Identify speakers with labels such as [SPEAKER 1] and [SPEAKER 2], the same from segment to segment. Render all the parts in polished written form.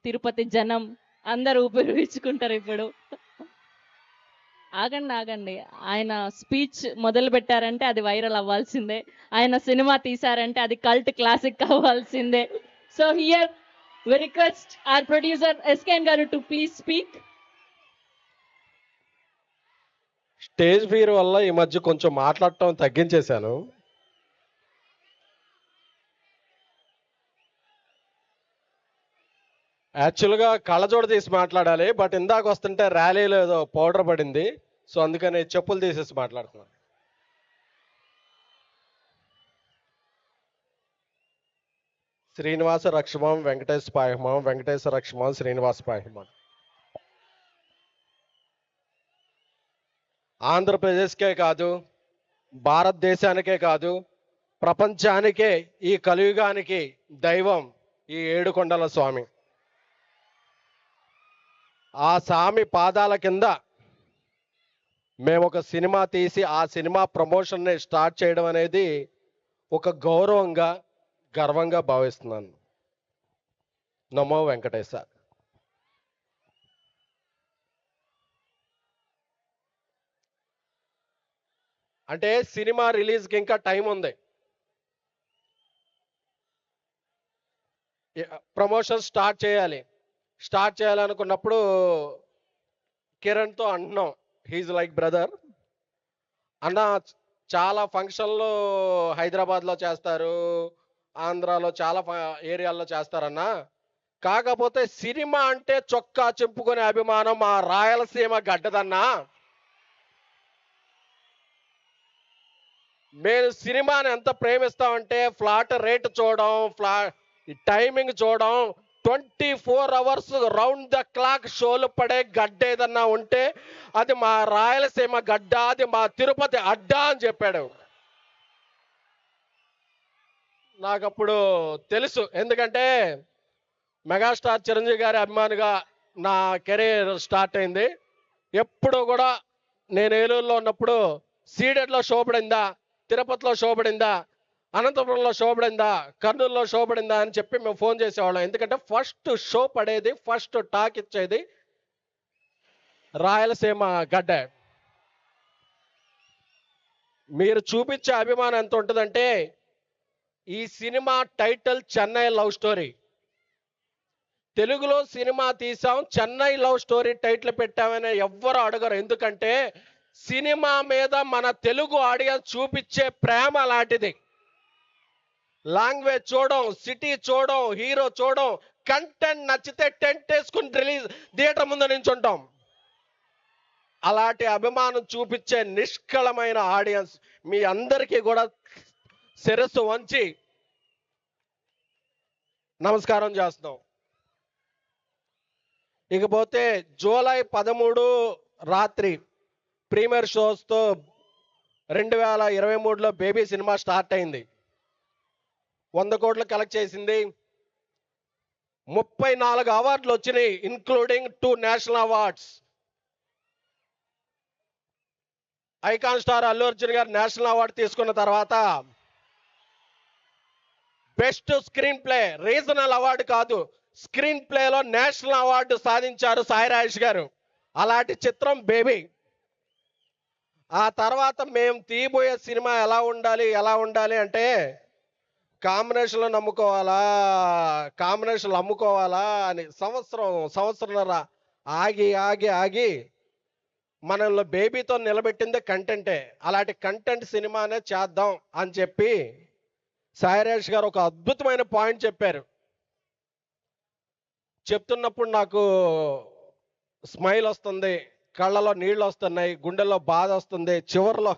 [SPEAKER 1] తిరుపతి జనం అందరూ ఊపిరి పీల్చుకుంటారు ఇప్పుడు. ఆగండి ఆగండి, ఆయన స్పీచ్ మొదలు పెట్టారంటే అది వైరల్ అవ్వాల్సిందే, ఆయన సినిమా తీశారంటే అది కల్ట్ క్లాసిక్ అవ్వాల్సిందే. So here we request our producer SKN గారు to please speak.
[SPEAKER 2] Stage fear వల్ల ఈ మధ్య కొంచెం మాట్లాడటం తగ్గించేశాను. యాక్చువల్గా కళ్ళజోడు తీసి మాట్లాడాలి, బట్ ఇందాక వస్తుంటే ర్యాలీలో ఏదో పౌడర్ పడింది, సో అందుకని చెప్పులు తీసేసి మాట్లాడుతున్నాను. శ్రీనివాస రక్షమాం వెంకటేశ పాయమాం వెంకటేశ రక్షమాం శ్రీనివాస పాయమాం. ఆంధ్రప్రదేశ్కే కాదు, భారతదేశానికే కాదు, ప్రపంచానికే ఈ కలియుగానికి దైవం ఈ ఏడుకొండల స్వామి. ఆ స్వామి పాదాల కింద మేము ఒక సినిమా తీసి ఆ సినిమా ప్రమోషన్ని స్టార్ట్ చేయడం అనేది ఒక గౌరవంగా, గర్వంగా భావిస్తున్నాను. నమో వెంకటేశ. అంటే సినిమా రిలీజ్కి ఇంకా టైం ఉంది. ప్రమోషన్ స్టార్ట్ చేయాలనుకున్నప్పుడు కిరణ్తో అంటున్నాం, హీజ్ లైక్ బ్రదర్ అన్న, చాలా ఫంక్షన్లు హైదరాబాద్లో చేస్తారు, ఆంధ్రాలో చాలా ఏరియాల్లో చేస్తారన్న, కాకపోతే సినిమా అంటే చొక్కా చింపుకునే అభిమానం మా రాయలసీమ గడ్డదన్నా. మేము సినిమాని ఎంత ప్రేమిస్తామంటే ఫ్లాట్ రేట్ చూడడం, టైమింగ్ చూడడం, 24 hours రౌండ్ ద క్లాక్ షోలు పడే గడ్డ ఏదన్నా ఉంటే అది మా రాయలసీమ గడ్డ, అది మా తిరుపతి అడ్డా అని చెప్పాడు. నాకు అప్పుడు తెలుసు, ఎందుకంటే మెగాస్టార్ చిరంజీవి గారి అభిమానిగా నా కెరీర్ స్టార్ట్ అయింది. ఎప్పుడు కూడా నేను ఏలూరులో ఉన్నప్పుడు సీడెడ్లో షో పడిందా, తిరుపతిలో షో పడిందా, అనంతపురంలో షో పడిందా, కర్నూలులో షో పడిందా అని చెప్పి మేము ఫోన్ చేసేవాళ్ళం. ఎందుకంటే ఫస్ట్ షో పడేది, ఫస్ట్ టాక్ ఇచ్చేది రాయలసీమ గడ్డ. మీరు చూపించే అభిమానం ఎంత ఉంటుందంటే, ఈ cinema title Chennai love story. తెలుగులో సినిమా తీసాం, చెన్నై లవ్ స్టోరీ టైటిల్ పెట్టామని ఎవ్వరు అడగరు. ఎందుకంటే సినిమా మీద మన తెలుగు ఆడియన్స్ చూపించే ప్రేమ లాంటిది. లాంగ్వేజ్ చూడడం, సిటీ చూడడం, హీరో చూడడం, కంటెంట్ నచ్చితే టెంట్ వేసుకుని రిలీజ్ థియేటర్ ముందు నించుంటాం. అలాంటి అభిమానం చూపించే నిష్కళమైన ఆడియన్స్ మీ అందరికీ కూడా శిరస్సు వంచి నమస్కారం చేస్తున్నాం. ఇకపోతే జూలై 13 రాత్రి ప్రీమియర్ షోస్తో 2023లో బేబీ సినిమా స్టార్ట్ అయింది. 100 కోట్లు కలెక్ట్ చేసింది. 34 అవార్డులు వచ్చినాయి, including 2 national awards. Icon star Allu Arjun గారు నేషనల్ అవార్డు తీసుకున్న తర్వాత best screen play, regional award కాదు, స్క్రీన్ ప్లేలో నేషనల్ అవార్డు సాధించారు సాయి రాజేష్ గారు. అలాంటి చిత్రం బేబీ. ఆ తర్వాత మేము తీయబోయే సినిమా ఎలా ఉండాలి అంటే, కాంబినేషన్లు అమ్ముకోవాలా అని సంవత్సరంన్నర ఆగి మనల్ని బేబీతో నిలబెట్టిందే కంటెంటే. అలాంటి కంటెంట్ సినిమానే చేద్దాం అని చెప్పి సాయిరాజ్ గారు ఒక అద్భుతమైన పాయింట్ చెప్పారు. చెప్తున్నప్పుడు నాకు స్మైల్ వస్తుంది, కళ్ళలో నీళ్ళు వస్తున్నాయి, గుండెల్లో బాధ వస్తుంది, చివర్లో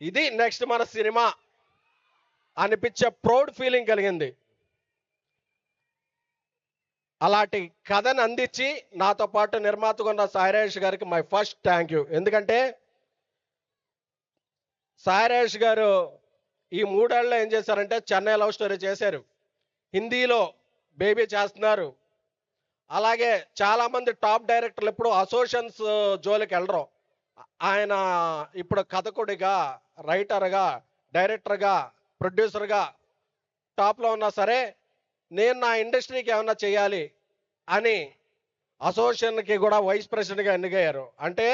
[SPEAKER 2] ఇది నెక్స్ట్ మన సినిమా అనిపించే ప్రౌడ్ ఫీలింగ్ కలిగింది. అలాంటి కథను అందించి నాతో పాటు నిర్మాతగా ఉన్న సాయిరాజ్ గారికి మై ఫస్ట్ థ్యాంక్ యూ. ఎందుకంటే సాయిరాజ్ గారు ఈ 3 ఏళ్ళలో ఏం చేశారంటే, చెన్నై లవ్ స్టోరీ చేశారు, హిందీలో బేబీ చేస్తున్నారు. అలాగే చాలామంది టాప్ డైరెక్టర్లు ఎప్పుడు అసోసియేషన్స్ జోలికి వెళ్ళరు. ఆయన ఇప్పుడు కథకుడిగా, రైటర్గా, డైరెక్టర్గా, ప్రొడ్యూసర్గా టాప్లో ఉన్నా సరే, నేను నా ఇండస్ట్రీకి ఏమన్నా చేయాలి, అని అసోసియేషన్కి కూడా వైస్ ప్రెసిడెంట్గా ఎన్నికయ్యారు. అంటే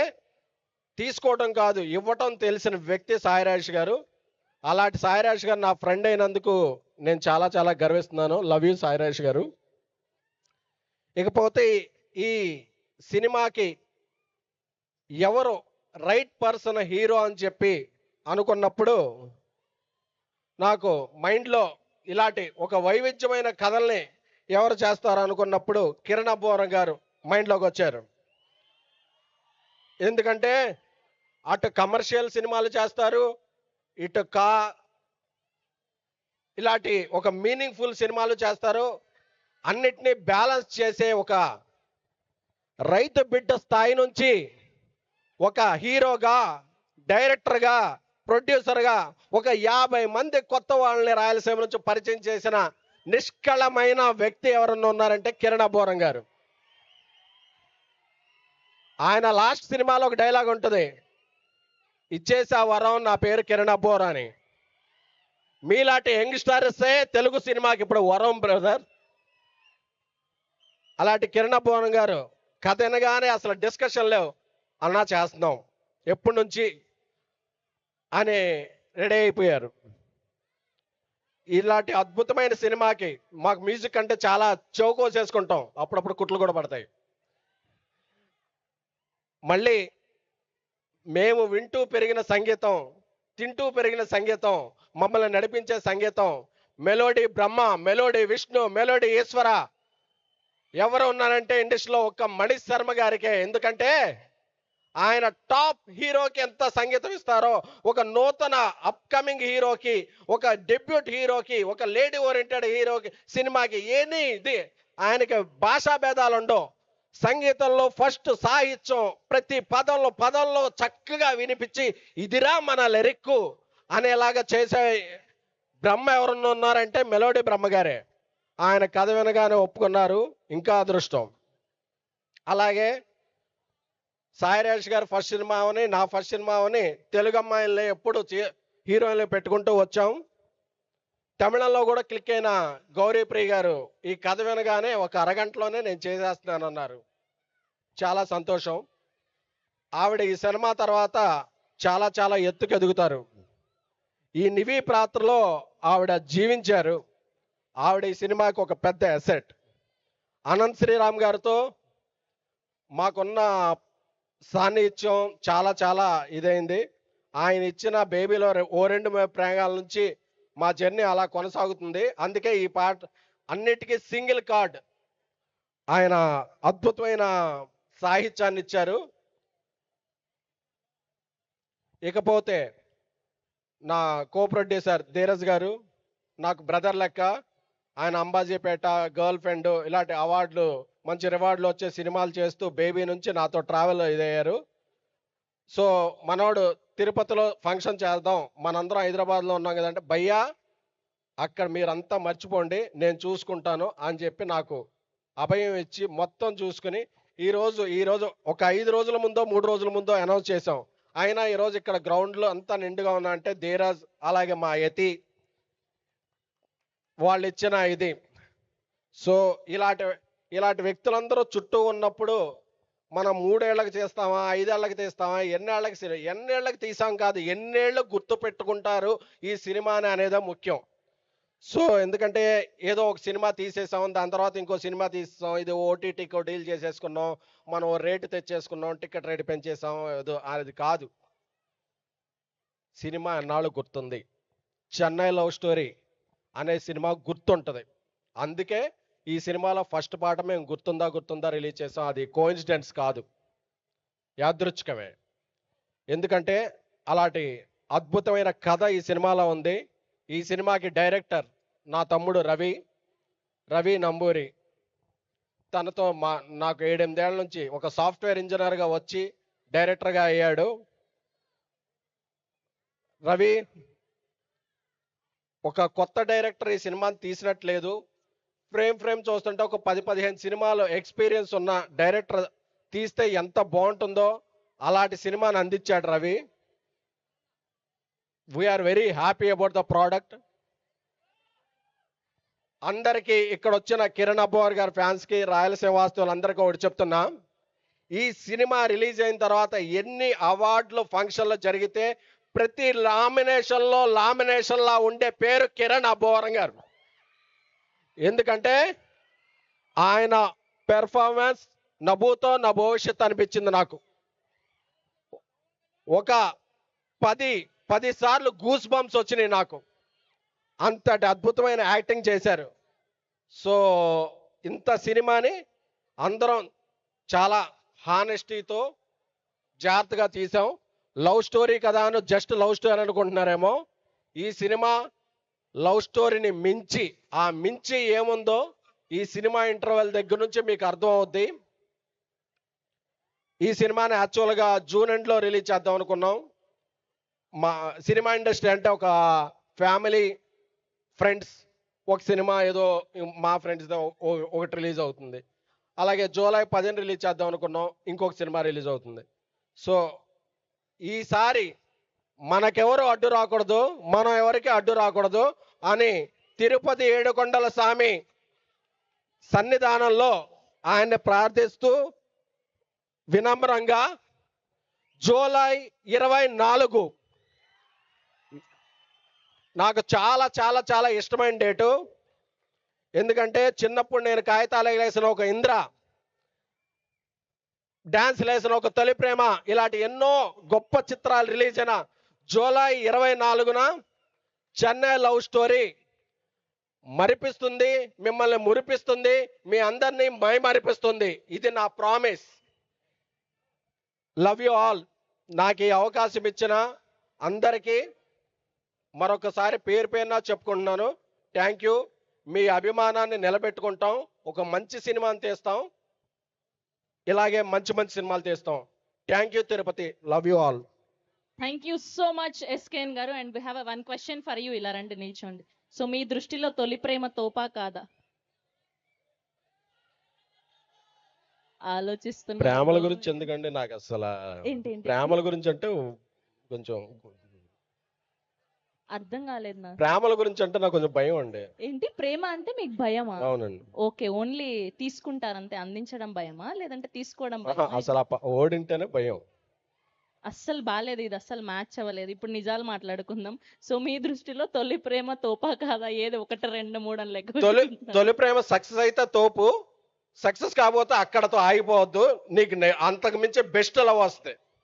[SPEAKER 2] తీసుకోవడం కాదు, ఇవ్వటం తెలిసిన వ్యక్తి సాయిరాజ్ గారు. అలాంటి సాయిరాజ్ గారు నా ఫ్రెండ్ అయినందుకు నేను చాలా చాలా గర్విస్తున్నాను. లవ్ యూ సాయిరాజ్ గారు. ఇకపోతే ఈ సినిమాకి ఎవరు రైట్ పర్సన్ హీరో అని చెప్పి అనుకున్నప్పుడు నాకు మైండ్లో ఇలాంటి ఒక వైవిధ్యమైన కథల్ని ఎవరు చేస్తారు అనుకున్నప్పుడు కిరణ్ అబ్బోరం గారు మైండ్లోకి వచ్చారు. ఎందుకంటే అటు కమర్షియల్ సినిమాలు చేస్తారు, ఇటు ఇలాంటి ఒక మీనింగ్ఫుల్ సినిమాలు చేస్తారు. అన్నిటినీ బ్యాలెన్స్ చేసే ఒక రైతు బిడ్డ స్థాయి నుంచి ఒక హీరోగా, డైరెక్టర్గా, ప్రొడ్యూసర్గా ఒక 50 మంది కొత్త వాళ్ళని రాయలసీమ నుంచి పరిచయం చేసిన నిష్కళమైన వ్యక్తి ఎవరన్నా ఉన్నారంటే కిరణ్ అబ్బోరం గారు. ఆయన లాస్ట్ సినిమాలో ఒక డైలాగ్ ఉంటుంది, ఇచ్చేసా వరం నా పేరు కిరణ్ అబ్బోరా అని. మీలాంటి యంగ్స్టర్సే తెలుగు సినిమాకి ఇప్పుడు వరం బ్రదర్. అలాంటి కిరణ్ అబ్బోరం గారు కథ వినగానే అసలు డిస్కషన్ లేవు, అన్నా చేస్తున్నాం ఎప్పటి నుంచి అని రెడీ అయిపోయారు. ఇలాంటి అద్భుతమైన సినిమాకి మాకు మ్యూజిక్ అంటే చాలా చౌకోసేసుకుంటాం, అప్పుడప్పుడు కుట్లు కూడా పడతాయి. మళ్ళీ మేము వింటూ పెరిగిన సంగీతం, తింటూ పెరిగిన సంగీతం, మమ్మల్ని నడిపించే సంగీతం, మెలోడీ బ్రహ్మ, మెలోడీ విష్ణు, మెలోడీ ఈశ్వర. ఎవరు ఉన్నారంటే ఇండస్ట్రీలో ఒక్క మణి శర్మ గారికే. ఎందుకంటే ఆయన టాప్ హీరోకి ఎంత సంగీతం ఇస్తారో, ఒక నూతన అప్కమింగ్ హీరోకి, ఒక డెబ్యూట్ హీరోకి, ఒక లేడీ ఓరియంటెడ్ హీరోకి, సినిమాకి ఇది ఆయనకి భాషా భేదాలు ఉండవు. సంగీతంలో ఫస్ట్ సాహిత్యం ప్రతి పదంలో చక్కగా వినిపించి ఇదిరా మన లిరిక్కు అనేలాగా చేసే బ్రహ్మ ఎవరన్నా ఉన్నారంటే మెలోడీ బ్రహ్మగారే. ఆయన కథ వినగానే ఒప్పుకున్నారు, ఇంకా అదృష్టం. అలాగే సాయిరాజ్ గారు ఫస్ట్ సినిమా అవని, నా ఫస్ట్ సినిమా అవని తెలుగు అమ్మాయిల్ని ఎప్పుడు హీరోయిన్లు పెట్టుకుంటూ వచ్చాం. తమిళంలో కూడా క్లిక్ అయిన గౌరీప్రియ గారు ఈ కథ వినగానే ఒక అరగంటలోనే నేను చేసేస్తున్నాను అన్నారు. చాలా సంతోషం. ఆవిడ ఈ సినిమా తర్వాత చాలా చాలా ఎత్తుకు ఎదుగుతారు. ఈ నివి పాత్రలో ఆవిడ జీవించారు. ఆవిడ ఈ సినిమాకి ఒక పెద్ద అసెట్. అనంత్ శ్రీరామ్ గారితో మాకున్న సాన్నిహిత్యం చాలా చాలా ఇదైంది. ఆయన ఇచ్చిన బేబీలో ఓ రెండు ప్రయోగాల నుంచి మా జర్నీ అలా కొనసాగుతుంది. అందుకే ఈ పాట అన్నిటికీ సింగిల్ కార్డ్ ఆయన అద్భుతమైన సాహిత్యాన్ని ఇచ్చారు. ఇకపోతే నా కో ప్రొడ్యూసర్ ధీరజ్ గారు నాకు బ్రదర్ లెక్క. ఆయన అంబాజీపేట, గర్ల్ ఫ్రెండ్ ఇలాంటి అవార్డులు, మంచి రివార్డులు వచ్చే సినిమాలు చేస్తూ బేబీ నుంచి నాతో ట్రావెల్ ఇదయ్యారు. సో మనోడు తిరుపతిలో ఫంక్షన్ చేద్దాం, మనందరం హైదరాబాద్లో ఉన్నాం కదంటే, భయ్యా అక్కడ మీరంతా మర్చిపోండి, నేను చూసుకుంటాను అని చెప్పి నాకు అభయం ఇచ్చి మొత్తం చూసుకుని ఈరోజు ఒక 5 రోజుల ముందో 3 రోజుల ముందో అనౌన్స్ చేసాం. అయినా ఈరోజు ఇక్కడ గ్రౌండ్లో అంతా నిండుగా ఉన్నా అంటే ధీరాజ్, అలాగే మా యతి వాళ్ళు ఇచ్చిన ఇది. సో ఇలాంటి వ్యక్తులందరూ చుట్టూ ఉన్నప్పుడు మనం 3 ఏళ్ళకి చేస్తామా, 5 ఏళ్ళకి తీస్తామా, ఎన్నేళ్ళకి తీసాం కాదు, ఎన్నేళ్ళు గుర్తు పెట్టుకుంటారు ఈ సినిమా అనేదే ముఖ్యం. సో ఎందుకంటే ఏదో ఒక సినిమా తీసేసాం, దాని తర్వాత ఇంకో సినిమా తీసేసాం, ఇది ఓటీటీకో డీల్ చేసేసుకున్నాం, మనం రేటు తెచ్చేసుకున్నాం, టికెట్ రేటు పెంచేసాం, ఏదో అది కాదు. సినిమా ఎన్నాళ్ళు గుర్తుంది. చెన్నై లవ్ స్టోరీ అనే సినిమా గుర్తుంటుంది. అందుకే ఈ సినిమాలో ఫస్ట్ పాట మేము గుర్తుందా రిలీజ్ చేసాం. అది కోఇన్సిడెన్స్ కాదు, యాదృచ్ఛికమే. ఎందుకంటే అలాంటి అద్భుతమైన కథ ఈ సినిమాలో ఉంది. ఈ సినిమాకి డైరెక్టర్ నా తమ్ముడు రవి నంబూరి. తనతో నాకు 7-8 ఏళ్ళ నుంచి ఒక సాఫ్ట్వేర్ ఇంజనీర్గా వచ్చి డైరెక్టర్గా అయ్యాడు. రవి ఒక కొత్త డైరెక్టర్ ఈ సినిమాని తీసినట్లేదు. ఫ్రేమ్ చూస్తుంటే ఒక 10-15 సినిమాలు ఎక్స్పీరియన్స్ ఉన్న డైరెక్టర్ తీస్తే ఎంత బాగుంటుందో అలాంటి సినిమాని అందించాడు Ravi. We're very happy about the product. అందరికీ ఇక్కడ వచ్చిన కిరణ్ అబ్బోర్ గారి ఫ్యాన్స్కి రాయలసీమ వాస్తవులందరికీ ఒకటి చెప్తున్నా, ఈ సినిమా రిలీజ్ అయిన తర్వాత ఎన్ని అవార్డులు ఫంక్షన్లు జరిగితే ప్రతి లామినేషన్లా ఉండే పేరు కిరణ్ అబ్బోవరం గారు. ఎందుకంటే ఆయన పెర్ఫార్మెన్స్ నభూతో నా భవిష్యత్ అనిపించింది నాకు. ఒక 10 సార్లు గూస్ బంప్స్ వచ్చినాయి నాకు, అంతటి అద్భుతమైన యాక్టింగ్ చేశారు. సో ఇంత సినిమాని అందరం చాలా హానెస్టీతో జాగ్రత్తగా తీసాం. లవ్ స్టోరీ కదా అని జస్ట్ లవ్ స్టోరీ అనుకుంటున్నారేమో, ఈ సినిమా లవ్ స్టోరీని మించి ఏముందో ఈ సినిమా ఇంటర్వెల్ దగ్గర నుంచి మీకు అర్థం అవుద్ది. ఈ సినిమాని యాక్చువల్గా జూన్ ఎండ్లో రిలీజ్ చేద్దాం అనుకున్నాం. మా సినిమా ఇండస్ట్రీ అంటే ఒక ఫ్యామిలీ ఫ్రెండ్స్ ఒక సినిమా ఏదో మా ఫ్రెండ్స్తో ఒకటి రిలీజ్ అవుతుంది. అలాగే జూలై 10 రిలీజ్ చేద్దాం అనుకున్నాం, ఇంకొక సినిమా రిలీజ్ అవుతుంది. సో ఈసారి మనకెవరు అడ్డు రాకూడదు, మనం ఎవరికి అడ్డు రాకూడదు అని తిరుపతి ఏడుకొండల స్వామి సన్నిధానంలో ఆయన్ని ప్రార్థిస్తూ వినమ్రంగా జూలై 24 నాకు చాలా చాలా చాలా ఇష్టమైన డేటు. ఎందుకంటే చిన్నప్పుడు నేను కాగితాలు వేసిన ఒక ఇంద్ర, డాన్స్ లేసిన ఒక తొలి ప్రేమ, ఇలాంటి ఎన్నో గొప్ప చిత్రాలు రిలీజ్ అయిన జూలై 24న చెన్నై లవ్ స్టోరీ మరిపిస్తుంది, మిమ్మల్ని మురిపిస్తుంది, మీ అందరినీ మైమరిపిస్తుంది. ఇది నా ప్రామిస్. Love you all. నాకు ఈ అవకాశం ఇచ్చిన అందరికీ మరొకసారి పేరున చెప్పుకుంటున్నాను, థ్యాంక్ యూ. మీ అభిమానాన్ని నిలబెట్టుకుంటాం, ఒక మంచి సినిమాని తీస్తాం, ఇలాగే మంచి సినిమాలు తీస్తాం. Thank you Tirupati. Love you all.
[SPEAKER 1] Thank you so much SKN గారు. And we have one question for you. ఇలా రండి, నిల్చోండి. సో మీ దృష్టిలో తొలి ప్రేమ తోపా కాదా? ఆలోచిస్తున్నా.
[SPEAKER 2] ప్రేమల గురించి ఎందుకండి, నాకు అసలు
[SPEAKER 1] ఏంటి
[SPEAKER 2] ప్రేమల గురించి అంటే కొంచెం
[SPEAKER 1] అర్థం కాలేదు నాకు.
[SPEAKER 2] ప్రేమల గురించి అంటే నాకు కొంచెం భయం అండి.
[SPEAKER 1] ఏంటి ప్రేమ అంటే మీకు భయమా?
[SPEAKER 2] అవునండి.
[SPEAKER 1] ఓకే, ఓన్లీ తీసుకుంటారంతే, అందించడం భయమా లేదంటే తీసుకోవడం భయమా?
[SPEAKER 2] అసలు ఓడింటేనే భయం.
[SPEAKER 1] అస్సలు బాలేదు, ఇది అస్సలు మ్యాచ్ అవ్వలేదు. ఇప్పుడు నిజాలు మాట్లాడుకుందాం. సో మీ దృష్టిలో తొలి ప్రేమ తోపా కాదా? ఏది 1, 2, 3 అని లెక్క.
[SPEAKER 2] తొలి ప్రేమ సక్సెస్ అయితే తోపు, సక్సెస్ కాబోతే అక్కడతో ఆగిపోవద్దు. నీకు అంతకు మించి బెస్ట్ లవ్ వస్తాయి.